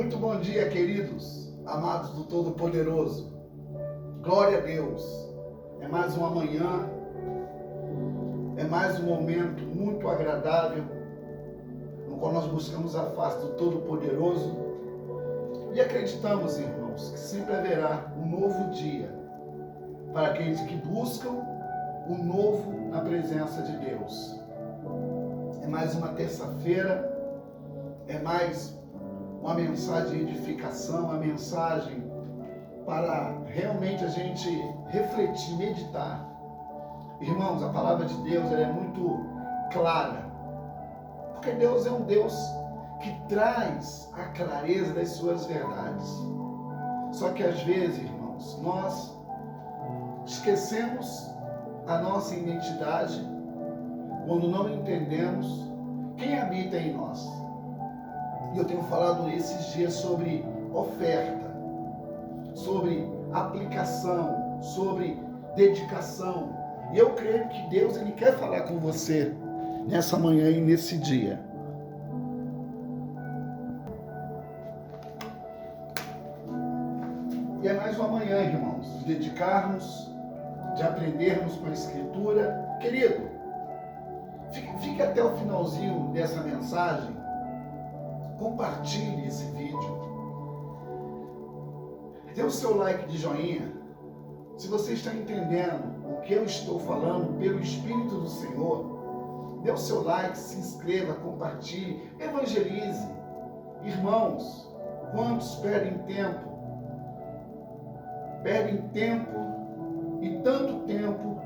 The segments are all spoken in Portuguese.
Muito bom dia, queridos, amados do Todo-Poderoso. Glória a Deus. É mais uma manhã, é mais um momento muito agradável, no qual nós buscamos a face do Todo-Poderoso e acreditamos, irmãos, que sempre haverá um novo dia para aqueles que buscam o novo na presença de Deus. É mais uma terça-feira, é mais uma mensagem de edificação, uma mensagem para realmente a gente refletir, meditar. Irmãos, a palavra de Deus ela é muito clara, porque Deus é um Deus que traz a clareza das suas verdades. Só que às vezes, irmãos, nós esquecemos a nossa identidade quando não entendemos quem habita em nós. E eu tenho falado esses dias sobre oferta, sobre aplicação, sobre dedicação. E eu creio que Deus ele quer falar com você nessa manhã e nesse dia. E é mais uma manhã, irmãos, de dedicarmos, de aprendermos com a Escritura. Querido, fique até o finalzinho dessa mensagem. Compartilhe esse vídeo. Dê o seu like de joinha. Se você está entendendo o que eu estou falando pelo Espírito do Senhor, dê o seu like, se inscreva, compartilhe, evangelize. Irmãos, quantos perdem tempo e tanto tempo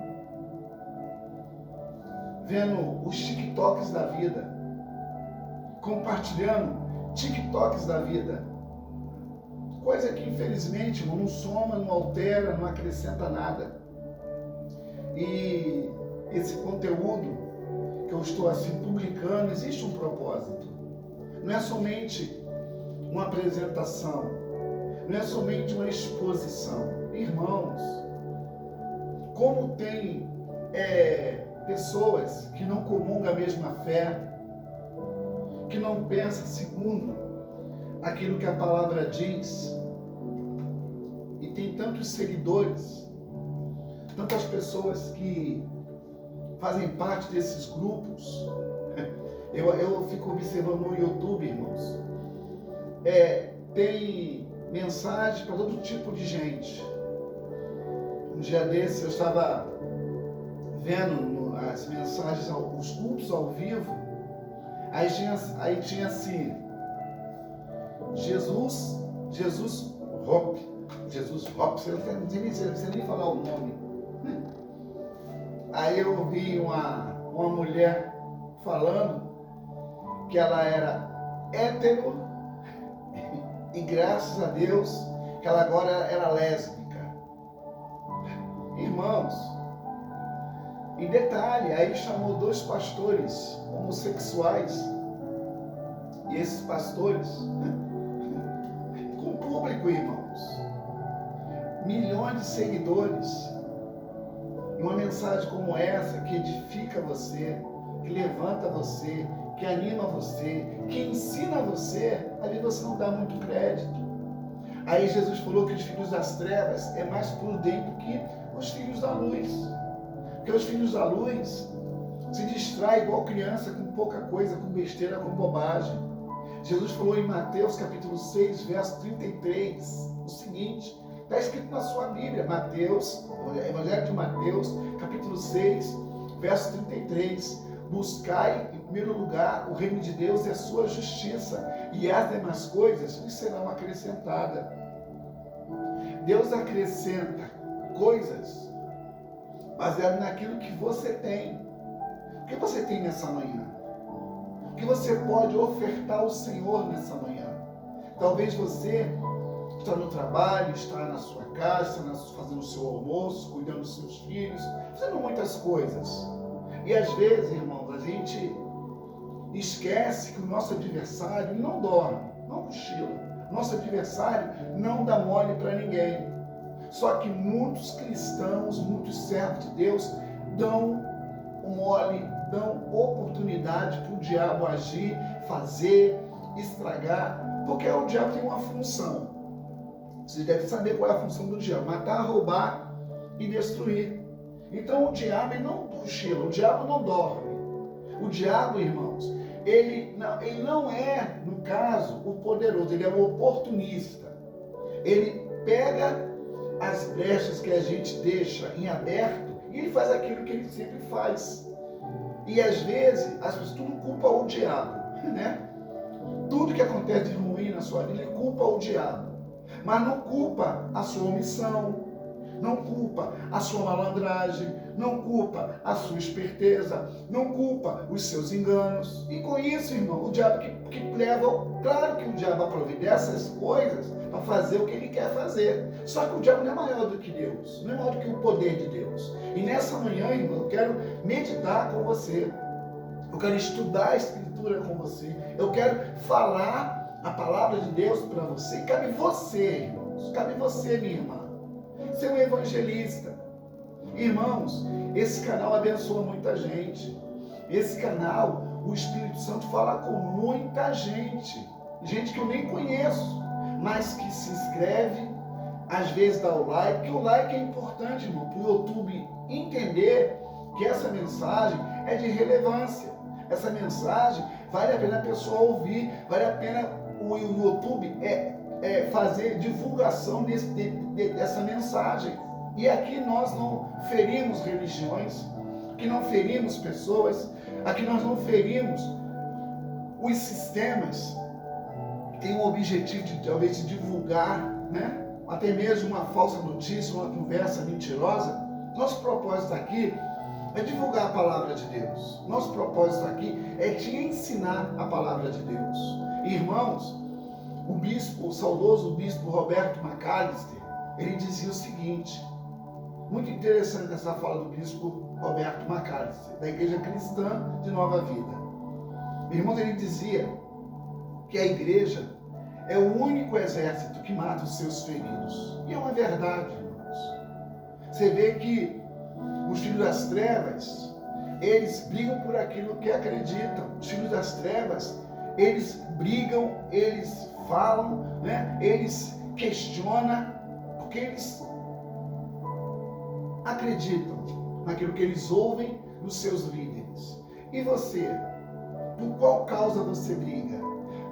vendo os TikToks da vida, compartilhando TikToks da vida, coisa que infelizmente não soma, não altera, não acrescenta nada. E esse conteúdo que eu estou assim publicando, existe um propósito. Não é somente uma apresentação, não é somente uma exposição. Irmãos, como tem pessoas que não comungam a mesma fé, que não pensa segundo aquilo que a palavra diz, e tem tantos seguidores, tantas pessoas que fazem parte desses grupos. Eu fico observando no YouTube, irmãos, tem mensagem para todo tipo de gente. Um dia desses eu estava vendo as mensagens, os cultos ao vivo. Aí tinha assim, Jesus Hop, você não sei nem falar o nome. Aí eu vi uma mulher falando que ela era hétero e graças a Deus que ela agora era lésbica. Irmãos, e detalhe, aí chamou 2 pastores homossexuais, e esses pastores, com público, irmãos, milhões de seguidores, e uma mensagem como essa, que edifica você, que levanta você, que anima você, que ensina você, ali você não dá muito crédito. Aí Jesus falou que os filhos das trevas é mais prudente que os filhos da luz. Porque os filhos da luz se distraem igual criança com pouca coisa, com besteira, com bobagem. Jesus falou em Mateus capítulo 6, verso 33, o seguinte, está escrito na sua Bíblia, Evangelho de Mateus, capítulo 6, verso 33, buscai em primeiro lugar o reino de Deus e a sua justiça, e as demais coisas lhes serão acrescentadas. Deus acrescenta coisas baseado naquilo que você tem. O que você tem nessa manhã? O que você pode ofertar ao Senhor nessa manhã? Talvez você está no trabalho, está na sua casa, está fazendo o seu almoço, cuidando dos seus filhos, fazendo muitas coisas. E às vezes, irmãos, a gente esquece que o nosso adversário não dorme, não cochila. Nosso adversário não dá mole para ninguém. Só que muitos cristãos, muitos servos de Deus dão mole, dão oportunidade para o diabo agir, fazer, estragar, Porque o diabo tem uma função. Você deve saber qual é a função do diabo: matar, roubar e destruir. Então o diabo ele não cochila, o diabo não dorme. O diabo, irmãos, ele não é, no caso, o poderoso, ele é o oportunista. Ele pega as brechas que a gente deixa em aberto e ele faz aquilo que ele sempre faz. E às vezes, as pessoas tudo culpa o diabo, né? Tudo que acontece de ruim na sua vida, ele culpa o diabo. Mas não culpa a sua omissão, não culpa a sua malandragem, não culpa a sua esperteza, não culpa os seus enganos. E com isso, irmão, o diabo que leva, claro que o diabo aproveita essas coisas para fazer o que ele quer fazer. Só que o diabo não é maior do que Deus, não é maior do que o poder de Deus. E nessa manhã, irmão, eu quero meditar com você, eu quero estudar a Escritura com você, eu quero falar a palavra de Deus para você. E cabe você, irmãos, cabe você, minha irmã, ser um evangelista. Irmãos, esse canal abençoa muita gente. Esse canal, o Espírito Santo fala com muita gente. Gente que eu nem conheço, mas que se inscreve, às vezes dá o like, porque o like é importante, irmão, para o YouTube entender que essa mensagem é de relevância. Essa mensagem vale a pena a pessoa ouvir, vale a pena o YouTube fazer divulgação dessa mensagem. E aqui nós não ferimos religiões, aqui não ferimos pessoas, aqui nós não ferimos os sistemas que têm o objetivo de talvez de divulgar, né? Até mesmo uma falsa notícia, uma conversa mentirosa. Nosso propósito aqui é divulgar a palavra de Deus. Nosso propósito aqui é te ensinar a palavra de Deus. Irmãos, o saudoso bispo Roberto Macalister, ele dizia o seguinte, muito interessante essa fala do bispo Roberto Macalister, da Igreja Cristã de Nova Vida. Irmãos, ele dizia que a igreja é o único exército que mata os seus feridos. E é uma verdade, irmãos. Você vê que os filhos das trevas, eles brigam por aquilo que acreditam. Os filhos das trevas, eles brigam, eles falam, né? Eles questionam, porque eles acreditam naquilo que eles ouvem dos seus líderes. E você? Por qual causa você briga?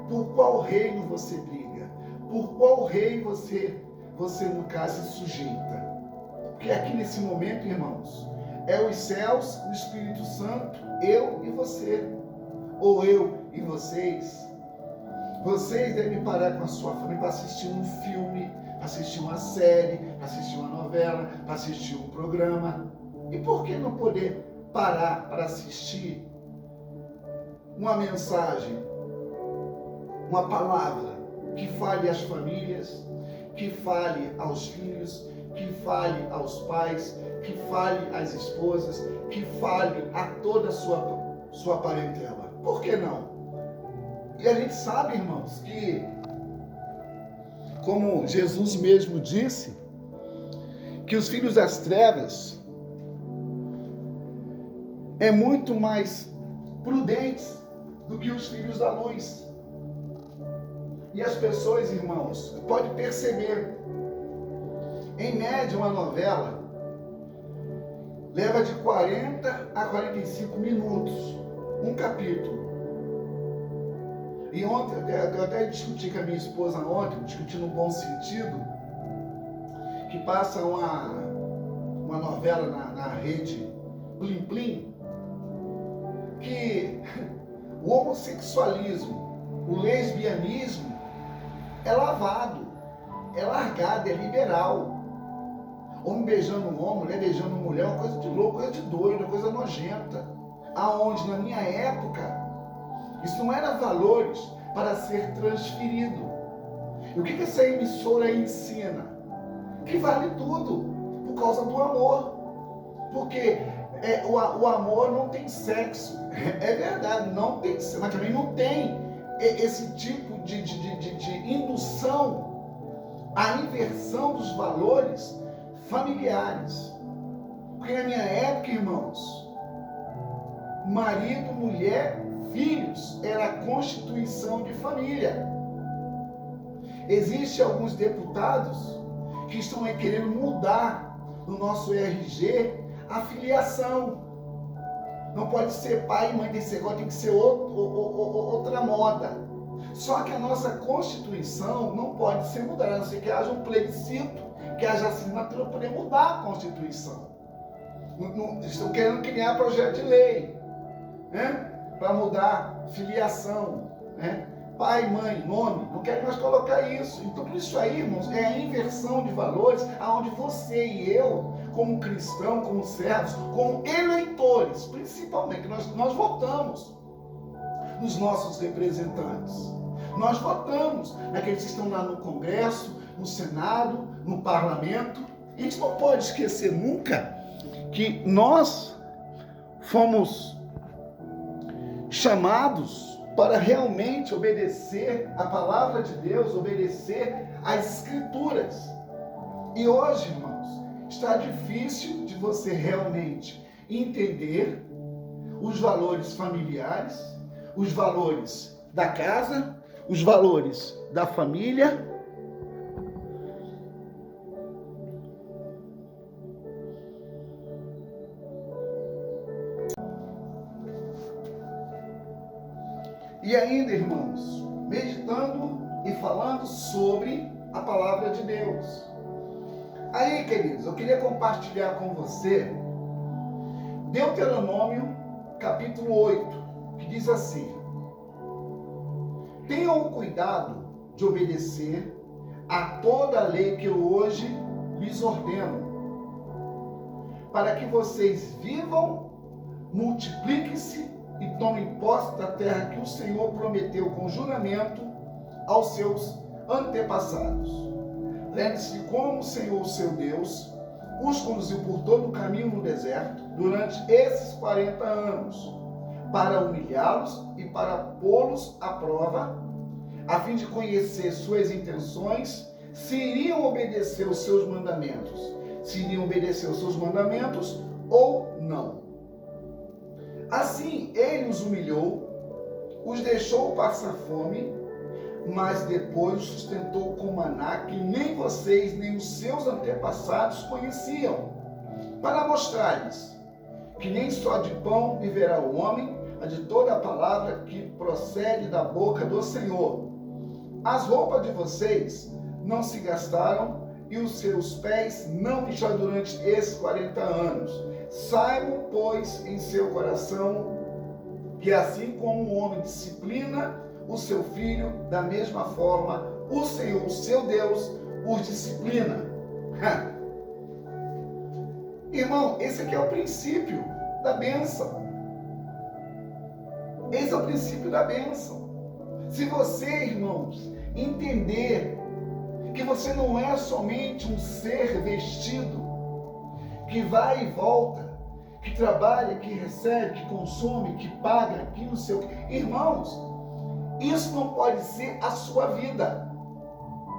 Por qual reino você briga? Por qual rei você no caso, se sujeita? Porque aqui nesse momento, irmãos, é os céus, o Espírito Santo, eu e você. Ou eu e vocês. Vocês devem parar com a sua família para assistir um filme, para assistir uma série, para assistir uma novela, para assistir um programa. E por que não poder parar para assistir uma mensagem, uma palavra que fale às famílias, que fale aos filhos, que fale aos pais, que fale às esposas, que fale a toda a sua parentela? Por que não? E a gente sabe, irmãos, que, como Jesus mesmo disse, que os filhos das trevas é muito mais prudentes do que os filhos da luz. E as pessoas, irmãos, pode perceber, em média uma novela leva de 40 a 45 minutos, um capítulo. E ontem, eu até discuti com a minha esposa ontem, discuti no bom sentido, que passa uma novela na rede Plim Plim, que o homossexualismo, o lesbianismo é lavado, é largado, é liberal. Homem beijando homem, mulher beijando mulher, uma coisa de louco, coisa de doido, uma coisa nojenta. Aonde na minha época isso não era valores para ser transferido. E o que essa emissora ensina? Que vale tudo por causa do amor. Porque o amor não tem sexo. É verdade, não tem sexo, mas também não tem esse tipo de indução à inversão dos valores familiares. Porque na minha época, irmãos, marido, mulher, filhos era a constituição de família. Existem alguns deputados que estão querendo mudar no nosso RG a filiação. Não pode ser pai e mãe desse negócio, tem que ser outra moda. Só que a nossa Constituição não pode ser mudada, a não ser que haja um plebiscito, que haja assinatura para poder mudar a Constituição. Estão querendo criar projeto de lei, né? Para mudar filiação, né? Pai, mãe, nome, não querem mais colocar isso. Então, por isso aí, irmãos, é a inversão de valores, aonde você e eu, como cristão, como servos, como eleitores, principalmente, nós votamos nos nossos representantes. Nós votamos naqueles que estão lá no Congresso, no Senado, no Parlamento. E a gente não pode esquecer nunca que nós fomos chamados para realmente obedecer a palavra de Deus, obedecer às Escrituras. E hoje, irmãos, está difícil de você realmente entender os valores familiares, os valores da casa, os valores da família. E ainda, irmãos, meditando e falando sobre a palavra de Deus. Aí, queridos, eu queria compartilhar com você Deuteronômio, capítulo 8, que diz assim: tenham cuidado de obedecer a toda a lei que eu hoje lhes ordeno, para que vocês vivam, multipliquem-se e tomem posse da terra que o Senhor prometeu com juramento aos seus antepassados. Lembre-se de como o Senhor, seu Deus, os conduziu por todo o caminho no deserto durante esses 40 anos, para humilhá-los e para pô-los à prova, a fim de conhecer suas intenções, se iriam obedecer os seus mandamentos, ou não. Assim, ele os humilhou, os deixou passar fome, mas depois os sustentou com maná que nem vocês, nem os seus antepassados conheciam, para mostrar-lhes que nem só de pão viverá o homem, mas de toda a palavra que procede da boca do Senhor. As roupas de vocês não se gastaram e os seus pés não incharam durante esses 40 anos. Saibam, pois, em seu coração que assim como o homem disciplina o seu filho, da mesma forma o Senhor, o seu Deus, os disciplina. Irmão, esse aqui é o princípio da bênção. Esse é o princípio da bênção. Se você, irmãos, entender que você não é somente um ser vestido, que vai e volta, que trabalha, que recebe, que consome, que paga, que não sei o que. Irmãos, isso não pode ser a sua vida.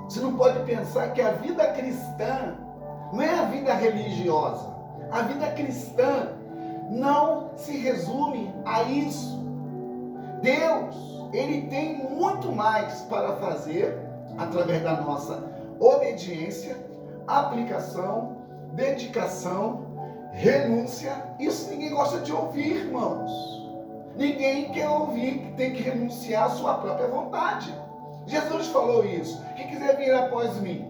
Você não pode pensar que a vida cristã não é a vida religiosa. A vida cristã não se resume a isso. Deus, Ele tem muito mais para fazer através da nossa obediência, aplicação, dedicação, renúncia. Isso ninguém gosta de ouvir, irmãos. Ninguém quer ouvir que tem que renunciar à sua própria vontade. Jesus falou isso. Quem quiser vir após mim,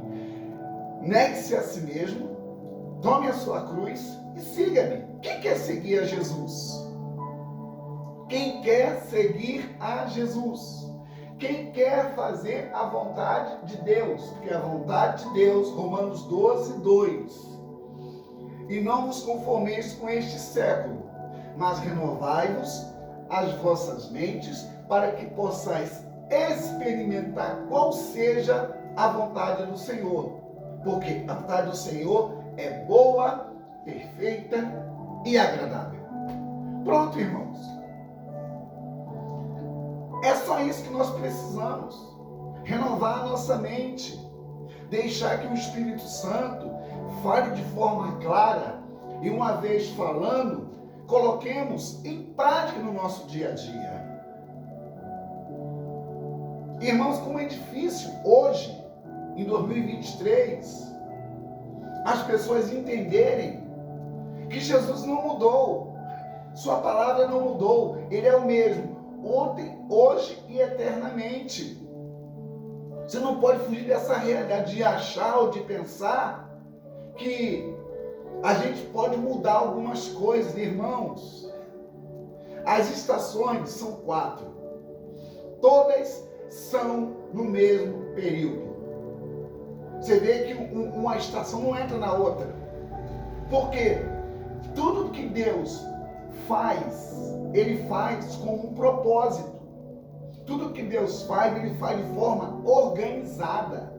negue-se a si mesmo, tome a sua cruz e siga-me. Quem quer seguir a Jesus? Quem quer seguir a Jesus? Quem quer fazer a vontade de Deus? Porque a vontade de Deus, Romanos 12, 2. E não vos conformeis com este século, mas renovai-vos as vossas mentes, para que possais experimentar qual seja a vontade do Senhor. Porque a vontade do Senhor é boa, perfeita e agradável. Pronto, irmãos. É só isso que nós precisamos. Renovar a nossa mente. Deixar que o Espírito Santo fale de forma clara. E uma vez falando, coloquemos em prática no nosso dia a dia. Irmãos, como é difícil hoje em 2023, as pessoas entenderem que Jesus não mudou, sua palavra não mudou, ele é o mesmo, ontem, hoje e eternamente. Você não pode fugir dessa realidade de achar ou de pensar que a gente pode mudar algumas coisas, irmãos. As estações são 4. Todas são no mesmo período. Você vê que uma estação não entra na outra. Por quê? Tudo que Deus faz, ele faz com um propósito. Tudo que Deus faz, ele faz de forma organizada.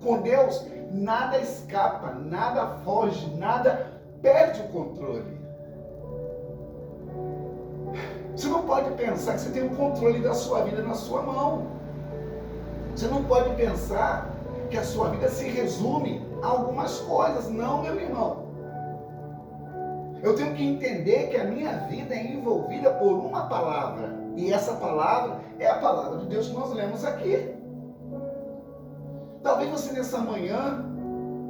Com Deus, nada escapa, nada foge, nada perde o controle. Você não pode pensar que você tem o controle da sua vida na sua mão. Você não pode pensar que a sua vida se resume a algumas coisas. Não, meu irmão. Eu tenho que entender que a minha vida é envolvida por uma palavra. E essa palavra é a palavra de Deus que nós lemos aqui. Talvez você nessa manhã,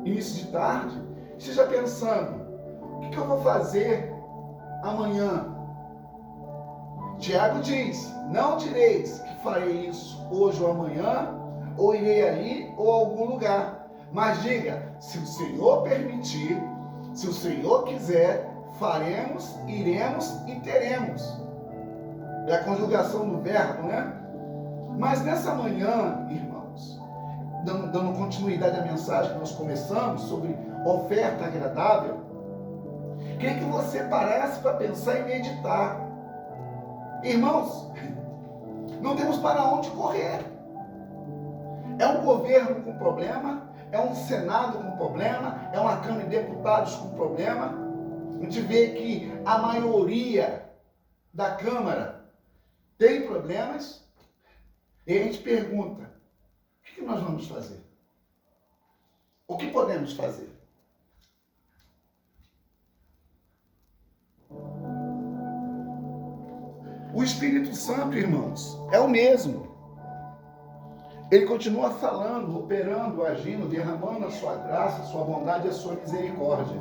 início de tarde, esteja pensando: o que eu vou fazer amanhã? Tiago diz: não direis que farei isso hoje ou amanhã, ou irei ali ou a algum lugar. Mas diga: se o Senhor permitir, se o Senhor quiser, faremos, iremos e teremos. É a conjugação do verbo, né? Mas nessa manhã, irmãos, dando continuidade à mensagem que nós começamos sobre oferta agradável, queria que você parasse para pensar e meditar. Irmãos, não temos para onde correr. É um governo com problema, é um Senado com problema, é uma Câmara de Deputados com problema. A gente vê que a maioria da Câmara tem problemas, e a gente pergunta: o que nós vamos fazer? O que podemos fazer? O Espírito Santo, irmãos, é o mesmo. Ele continua falando, operando, agindo, derramando a sua graça, a sua bondade e a sua misericórdia.